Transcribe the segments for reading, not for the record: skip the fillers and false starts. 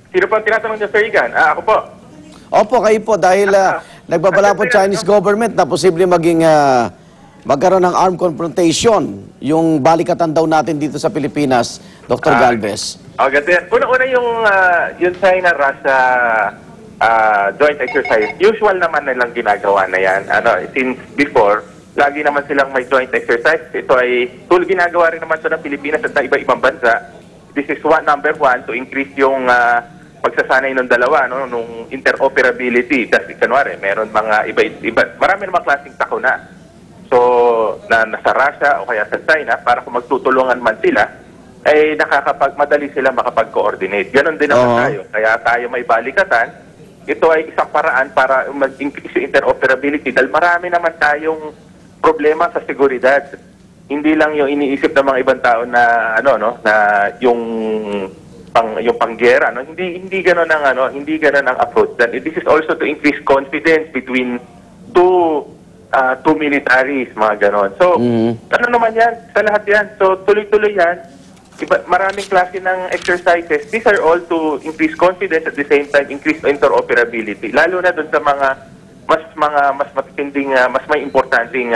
Sino po ang tinatanong niyo, Sir Igan? Ako po. Opo, kayo po dahil nagbabala po Chinese government na posible maging magkaroon ng armed confrontation yung balikatan daw natin dito sa Pilipinas, Dr. Galvez. Ganito yan. Una-una yung China-Russia joint exercise. Usual naman nilang ginagawa na yan. Since before, lagi naman silang may joint exercise. Ito ay ginagawa rin naman ito ng Pilipinas at ng iba-ibang bansa. This is number one, to increase yung pagsasanay ng dalawa, no, nung interoperability. Kasi kanwari, meron mga iba, marami namang klaseng sakuna. So, nasa Russia o kaya sa China, para kung magtutulungan man sila, ay madali sila makapag-coordinate. Ganon din naman tayo. Kaya tayo may balikatan. Ito ay isang paraan para mag-increase yung interoperability dahil marami naman tayong problema sa seguridad. Hindi lang yung iniisip ng mga ibang tao na na yung panggera, no? Hindi ganoon ang approach. This is also to increase confidence between two militaries, mga ganon. So, ano naman yan? Sa lahat yan. So, tuloy-tuloy yan. Maraming klase ng exercises. These are all to increase confidence at the same time increase interoperability. Lalo na dun sa mas matinding, mas may importanteng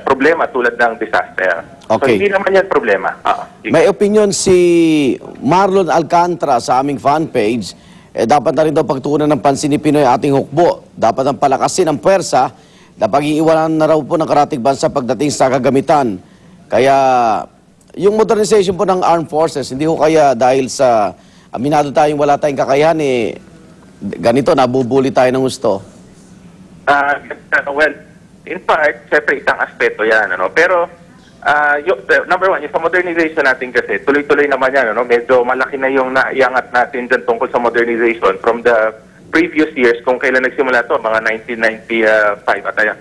problema tulad ng disaster. Okay. So, hindi naman yan problema. May opinion si Marlon Alcantara sa aming fan page. Dapat na rin daw pagtuunan ng pansin ni Pinoy ating hukbo. Dapat ang palakasin ang pwersa na pag-iiwanan na raw po ng karatig bansa pagdating sa kagamitan. Kaya yung modernization po ng armed forces, hindi ko kaya dahil sa aminado tayong wala tayong kakayahan, ganito, nabubuli tayo ng gusto. Well, in part, syempre isang aspeto yan. Pero, number one, yung sa modernization natin kasi, tuloy-tuloy naman yan. Medyo malaki na yung naiangat natin dyan tungkol sa modernization from the previous years, kung kailan nagsimula to, mga 1995 at ayan.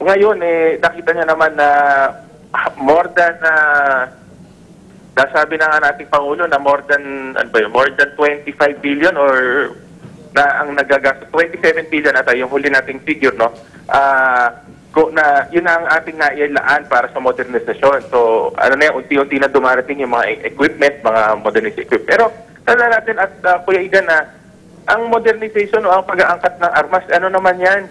Ngayon, nakita niya naman na more than, nasabi na nga nating Pangulo na more than 25 billion or na ang nagagastos, 27 billion ata yung huli nating figure, no? Yun ang ating nailaan para sa modernization. So, unti-unti na dumarating yung mga equipment, mga modernized equipment. Pero, tanda natin at Kuya Igan na ang modernization o ang pag-aangkat ng armas, naman yan?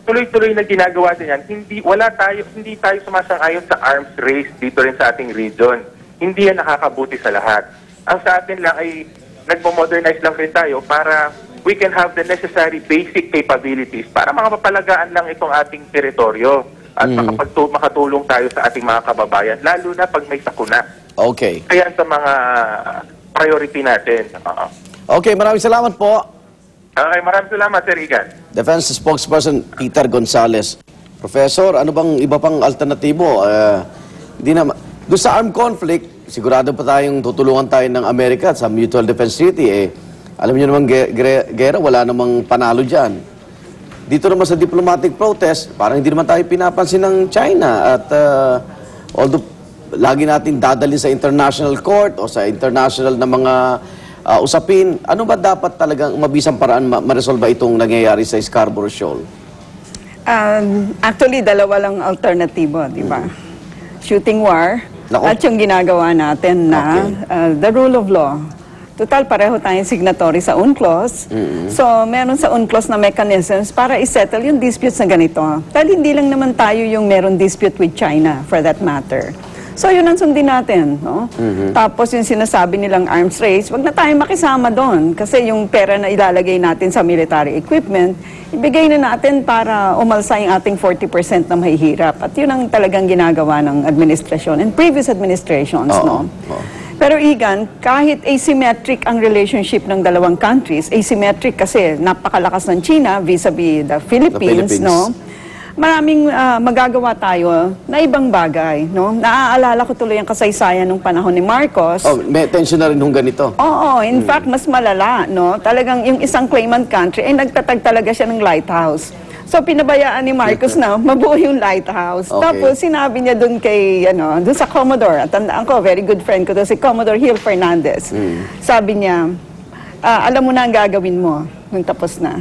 Tuloy-tuloy na ginagawa din yan. Hindi tayo sumasang-ayon sa arms race dito rin sa ating region. Hindi yan nakakabuti sa lahat. Ang sa atin lang ay nagmo-modernize lang rin tayo para we can have the necessary basic capabilities para makapapalagaan lang itong ating teritoryo at makatulong tayo sa ating mga kababayan, lalo na pag may sakuna. Okay. Kaya sa mga priority natin. Okay, maraming salamat po. Okay, maraming salamat, Sir Igan. Defense Spokesperson Peter Gonzales. Professor, ano bang iba pang alternatibo? Doon sa armed conflict, sigurado pa tayong tutulungan tayo ng Amerika sa Mutual Defense Treaty. Alam niyo naman, gera, wala namang panalo dyan. Dito naman sa diplomatic protest, parang hindi naman tayo pinapansin ng China. At although lagi natin dadalhin sa international court o sa international na mga usapin, ano ba dapat talagang mabisang paraan ma-resolve itong nangyayari sa Scarborough Shoal? Actually, dalawa lang alternatibo, di ba? Shooting war at yung ginagawa natin na the rule of law. Total, pareho tayong signatory sa UNCLOS. So, meron sa UNCLOS na mechanisms para isettle yung disputes na ganito. Dahil hindi lang naman tayo yung meron dispute with China, for that matter. So, yun ang sundin natin, no? Tapos, yung sinasabi nilang arms race, wag na tayong makisama doon. Kasi yung pera na ilalagay natin sa military equipment, ibigay na natin para umalsa yung ating 40% na mahihirap. At yun ang talagang ginagawa ng administrasyon and previous administrations, no? Pero Igan, kahit asymmetric ang relationship ng dalawang countries, asymmetric kasi napakalakas ng China vis-a-vis the Philippines, no? Maraming magagawa tayo na ibang bagay, no? Naaalala ko tuloy ang kasaysayan nung panahon ni Marcos. May tension na rin hong ganito. Oo, in fact, mas malala, no? Talagang yung isang claimant country, nagtatag talaga siya ng lighthouse. So, pinabayaan ni Marcos na mabuo yung lighthouse. Okay. Tapos, sinabi niya dun kay, dun sa Commodore, at tandaan ko, very good friend ko to, si Commodore Gil Fernandez. Sabi niya, alam mo na ang gagawin mo nung tapos na.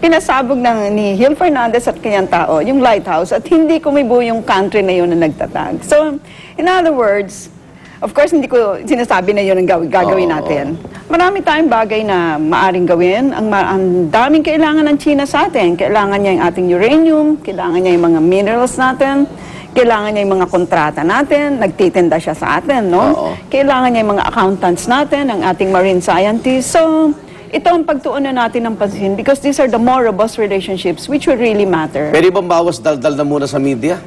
Pinasabog ni Gil Fernandez at kanyang tao yung lighthouse at hindi kumibuo yung country na yun na nagtatag. So, in other words, Of course, hindi ko sinasabi na yun ang gagawin natin. Marami tayong bagay na maaring gawin. Ang daming kailangan ng China sa atin. Kailangan niya yung ating uranium, kailangan niya yung mga minerals natin, kailangan niya yung mga kontrata natin, nagtitinda siya sa atin, no? Kailangan niya yung mga accountants natin, ang ating marine scientists. So, ito ang pagtuunan natin ng pansin because these are the more robust relationships which will really matter. Pwede bang bawas daldal na muna sa media?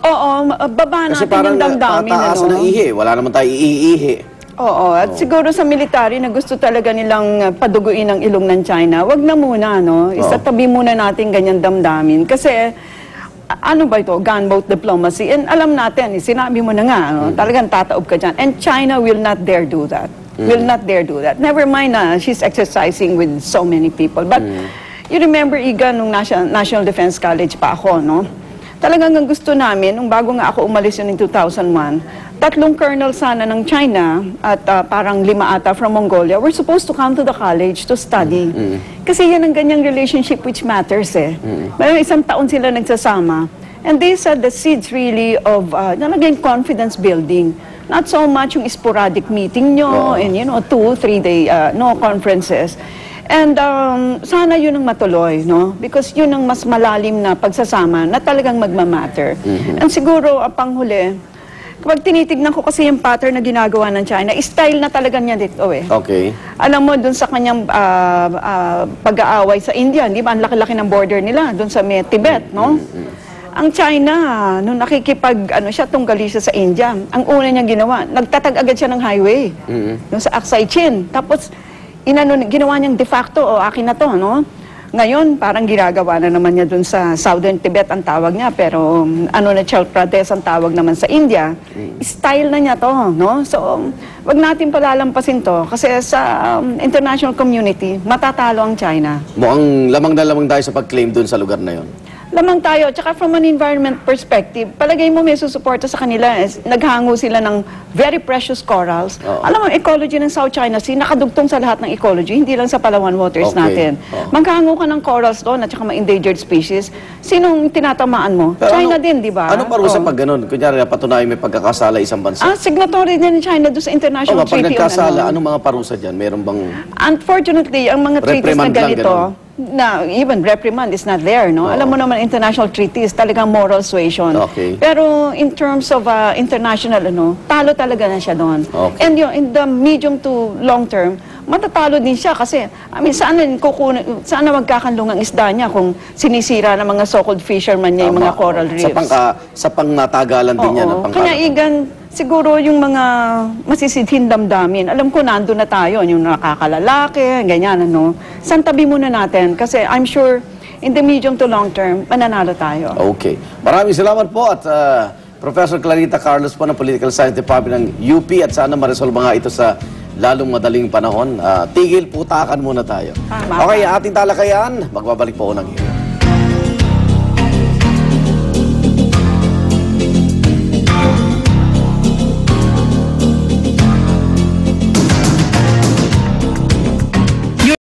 Oo, baba Kasi natin parang yung damdamin. tataasan ng ihi. Wala naman tayo iihi. Oo, at siguro sa military na gusto talaga nilang paduguin ang ilong ng China, wag na muna, no? Isatabi muna natin ganyan damdamin. Kasi, ano ba ito? Gunboat diplomacy. And alam natin, sinabi mo na nga, no? Talagang tataob ka dyan. And China will not dare do that. Will not dare do that. Never mind na she's exercising with so many people. But, you remember, Iga, nung National Defense College pa ako, no? Talagang ang gusto namin, nung bago nga ako umalis yun in 2001, 3 colonel sana ng China at parang 5 ata from Mongolia were supposed to come to the college to study. Kasi yan ang ganyang relationship which matters eh. Mayroong 1 taon sila nagsasama. And they said the seeds really of nalagay confidence building. Not so much yung sporadic meeting nyo and 2-3 day conferences. And sana yun ang matuloy, no? Because yun ang mas malalim na pagsasama na talagang magmamatter. And siguro, panghuli, kapag tinitignan ko kasi yung pattern na ginagawa ng China, style na talaga niya dito eh. Okay. Alam mo, dun sa kanyang pag-aaway sa India, di ba? Ang laki-laki ng border nila, dun sa Tibet, no? Ang China, nung siya tunggali siya sa India, ang una niyang ginawa, nagtatag agad siya ng highway. Dun sa Aksai Chin. Tapos, ginawa niyang de facto, akin na to, no? Ngayon, parang ginagawa na naman niya dun sa Southern Tibet ang tawag niya, pero Arunachal Pradesh ang tawag naman sa India. Style na niya to, no? So, wag natin palalampasin to kasi sa international community, matatalo ang China. Mukhang lamang na lamang tayo sa pag-claim dun sa lugar na yon. Lamang tayo. Tsaka from an environment perspective, palagay mo may susuporta sa kanila. Naghango sila ng very precious corals. Alam mo, ecology ng South China Sea, nakadugtong sa lahat ng ecology, hindi lang sa Palawan waters natin. Maghango ka ng corals doon at saka mga endangered species. Sinong tinatamaan mo? Pero China din, di ba? Anong parusa pag ganun? Kunyari, patunayan may pagkakasala isang bansa. Signatory din ng China doon sa international treaty. Pag nagkasala, anong mga parusa dyan? Meron bang... Unfortunately, ang mga treaties na ganito, na even reprimand is not there, no? Alam mo naman, international treaties, talagang moral suasion. Pero in terms of international, talo talaga na siya doon. And in the medium to long term, matatalo din siya kasi, sana magkakanlong ang isda niya kung sinisira ng mga so-called fisherman niya yung mga coral reefs. Sa pang-natagalan din niya. Kaya Igan, siguro yung mga masisidhin damdamin, alam ko nandun na tayo, yung nakakalalaki, ganyan, Saan tabi muna natin? Kasi I'm sure, in the medium to long term, mananalo tayo. Okay. Maraming salamat po at Professor Clarita Carlos po ng Political Science Department ng UP at sana ma-resolve nga ito sa lalong madaling panahon. Tigil, putakan muna tayo. Okay, ating talakayan, magbabalik po unang